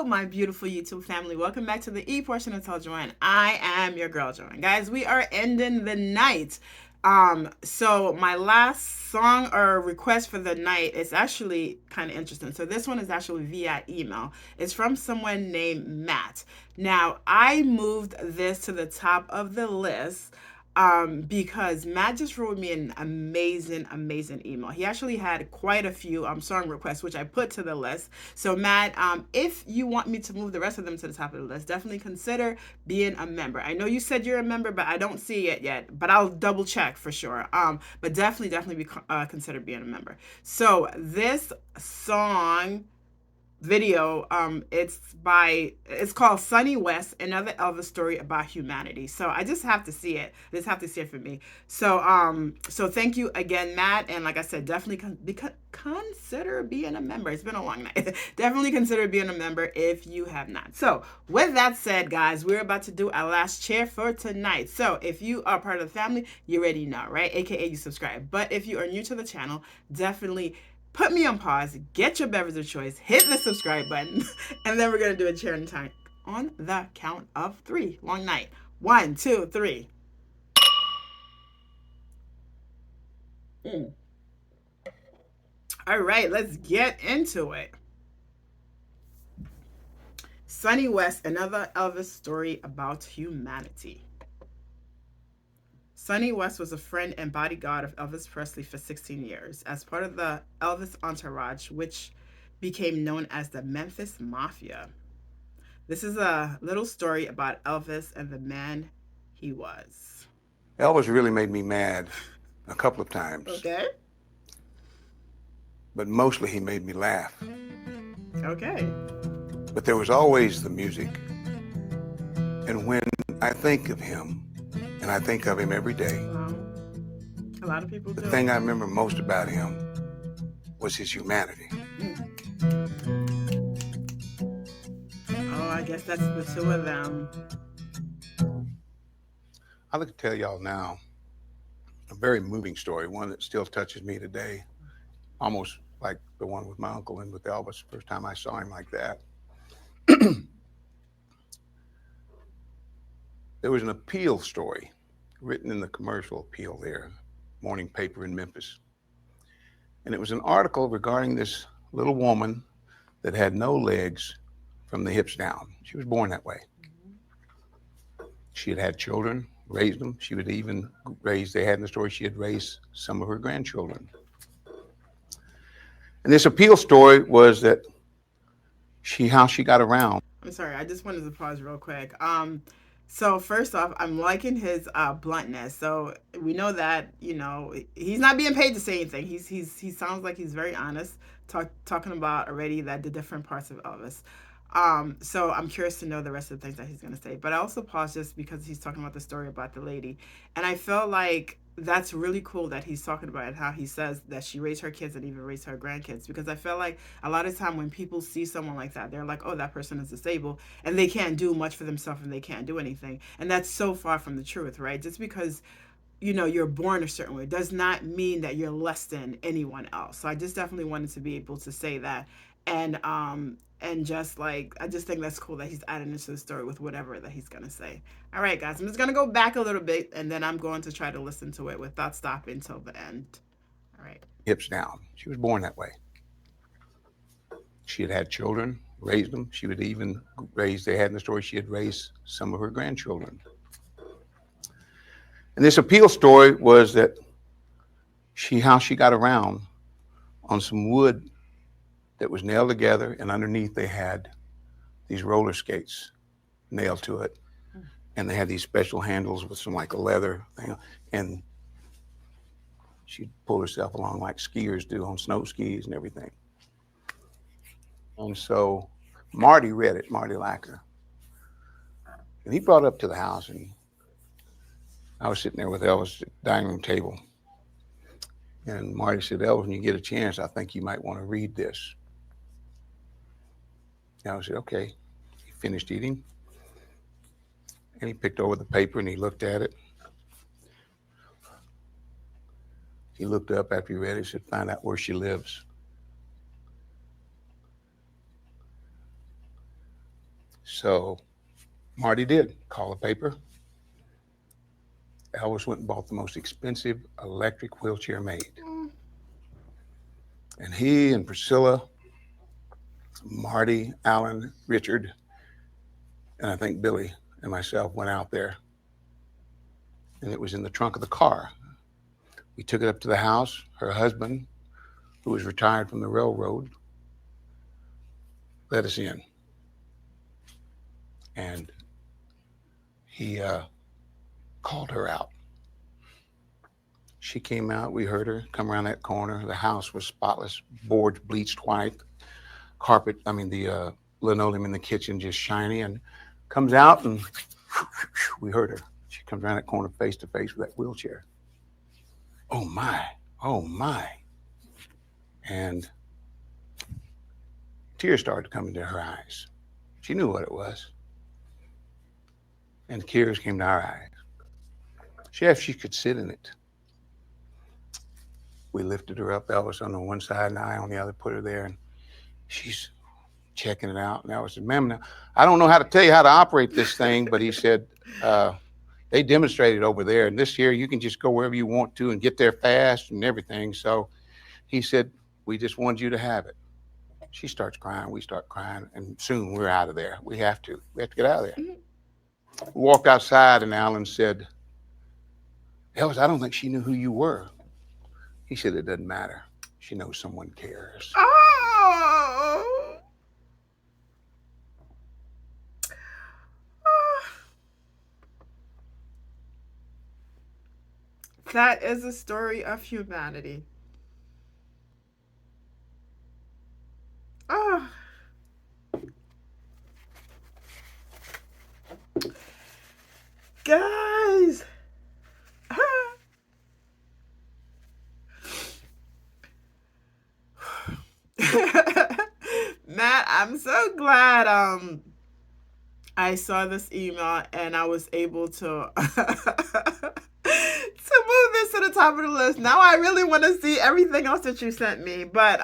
Hello, my beautiful YouTube family. Welcome back to the E portion of T.E.L.L, Joanne. I am your girl, Joanne. Guys, we are ending the night. So my last song or request for the night is actually kind of interesting. So this one is actually via email. It's from someone named Matt. Now, I moved this to the top of the list because Matt just wrote me an amazing email. He actually had quite a few song requests, which I put to the list. So Matt, if you want me to move the rest of them to the top of the list, definitely consider being a member. I know you said you're a member, but I don't see it yet. But I'll double check for sure. But definitely consider being a member. So this song video, it's called Sonny West, another Elvis story about humanity. So I just have to see it. I just have to see it for me. So thank you again, Matt. And like I said, definitely consider being a member. It's been a long night. Definitely consider being a member if you have not. So with that said, guys, we're about to do our last chair for tonight. So if you are part of the family, you already know, right? AKA you subscribe. But if you are new to the channel, definitely put me on pause, get your beverage of choice, hit the subscribe button, and then we're going to do a chair in time on the count of three. Long night. 1, 2, 3. All right, let's get into it. Sonny West, another Elvis story about humanity. Sonny West was a friend and bodyguard of Elvis Presley for 16 years as part of the Elvis entourage, which became known as the Memphis Mafia. This is a little story about Elvis and the man he was. Elvis really made me mad a couple of times. Okay. But mostly he made me laugh. Okay. But there was always the music. And when I think of him, and I think of him every day, a lot of people do. The thing I remember most about him was his humanity. Oh, I guess that's the two of them. I'd like to tell y'all now a very moving story, one that still touches me today, almost like the one with my uncle and with Elvis, the first time I saw him like that. There was an appeal story written in the commercial appeal there, morning paper in Memphis. And it was an article regarding this little woman that had no legs from the hips down. She was born that way. She had had children, raised them. She would even raise, they had in the story, she had raised some of her grandchildren. And this appeal story was that how she got around. I'm sorry, I just wanted to pause real quick. So first off, I'm liking his bluntness. So we know that, you know, he's not being paid to say anything. He sounds like he's very honest, talking about already that the different parts of Elvis. So I'm curious to know the rest of the things that he's gonna say. But I also paused just because he's talking about the story about the lady, and I felt like that's really cool that he's talking about it, how he says that she raised her kids and even raised her grandkids, because I feel like a lot of time when people see someone like that, they're like, oh, that person is disabled and they can't do much for themselves and they can't do anything. And that's so far from the truth, right? Just because, you know, you're born a certain way does not mean that you're less than anyone else. So I just definitely wanted to be able to say that. And just like, I just think that's cool that he's adding into the story with whatever that he's gonna say. All right, guys, I'm just gonna go back a little bit and then I'm going to try to listen to it without stopping until the end. All right. Hips down. She was born that way. She had had children, raised them. She would even raise, they had in the story, she had raised some of her grandchildren. And this appeal story was that how she got around on some wood that was nailed together, and underneath they had these roller skates nailed to it. And they had these special handles with some like a leather thing. And she'd pull herself along like skiers do on snow skis and everything. And so Marty read it, Marty Lacker. And he brought it up to the house, and I was sitting there with Elvis at the dining room table. And Marty said, Elvis, when you get a chance, I think you might want to read this. And I said, okay. He finished eating. And he picked over the paper and he looked at it. He looked up after he read it, said, find out where she lives. So Marty did call a paper. Elvis went and bought the most expensive electric wheelchair made. Mm. And he and Priscilla, Marty, Alan, Richard, and I think Billy and myself went out there, and it was in the trunk of the car. We took it up to the house. Her husband, who was retired from the railroad, let us in. And he called her out. She came out. We heard her come around that corner. The house was spotless, boards bleached white, carpet, I mean, the linoleum in the kitchen just shiny, and comes out, and we heard her. She comes around that corner face to face with that wheelchair. Oh my, oh my. And tears started coming to her eyes. She knew what it was. And tears came to our eyes. She asked if she could sit in it. We lifted her up, Elvis on the one side and I on the other, put her there, and she's checking it out. And Elvis said, ma'am, now, I don't know how to tell you how to operate this thing, but he said, they demonstrated over there, and this here you can just go wherever you want to and get there fast and everything. So he said, we just wanted you to have it. She starts crying, we start crying, and soon we're out of there. We have to get out of there. Mhm. We walked outside, and Alan said, Elvis, I don't think she knew who you were. He said, it doesn't matter. She knows someone cares. Oh. Ah. That is a story of humanity. Oh, guys. Matt, I'm so glad I saw this email and I was able to to move this to the top of the list. Now I really want to see everything else that you sent me, but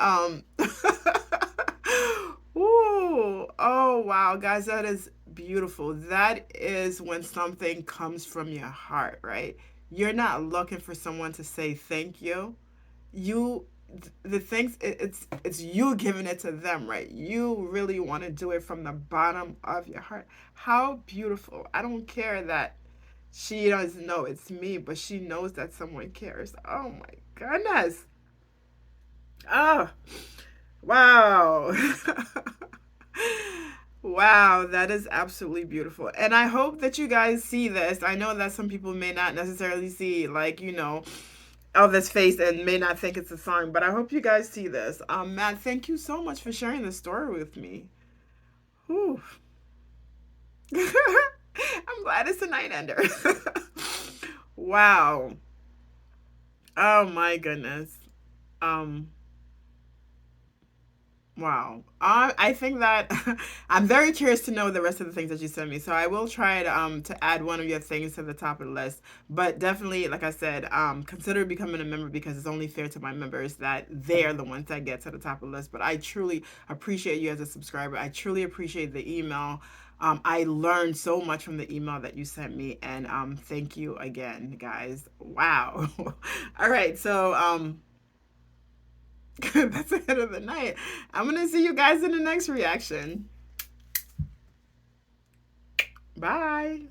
ooh, oh wow, guys, that is beautiful. That is when something comes from your heart, right? You're not looking for someone to say thank you. You the things it's you giving it to them, right? You really want to do it from the bottom of your heart. How beautiful. I don't care that she doesn't know it's me, but she knows that someone cares. Oh my goodness. Oh, wow. Wow, that is absolutely beautiful. And I hope that you guys see this. I know that some people may not necessarily see, like, Elvis face and may not think it's a song, but I hope you guys see this. Matt, thank you so much for sharing this story with me. Whew. I'm glad it's a night ender. Wow. Oh my goodness. Um, Wow. I think that I'm very curious to know the rest of the things that you sent me. So I will try to add one of your things to the top of the list. But definitely, like I said, consider becoming a member because it's only fair to my members that they're the ones that get to the top of the list. But I truly appreciate you as a subscriber. I truly appreciate the email. I learned so much from the email that you sent me, and thank you again, guys. Wow. All right, so that's the end of the night. I'm gonna see you guys in the next reaction. Bye.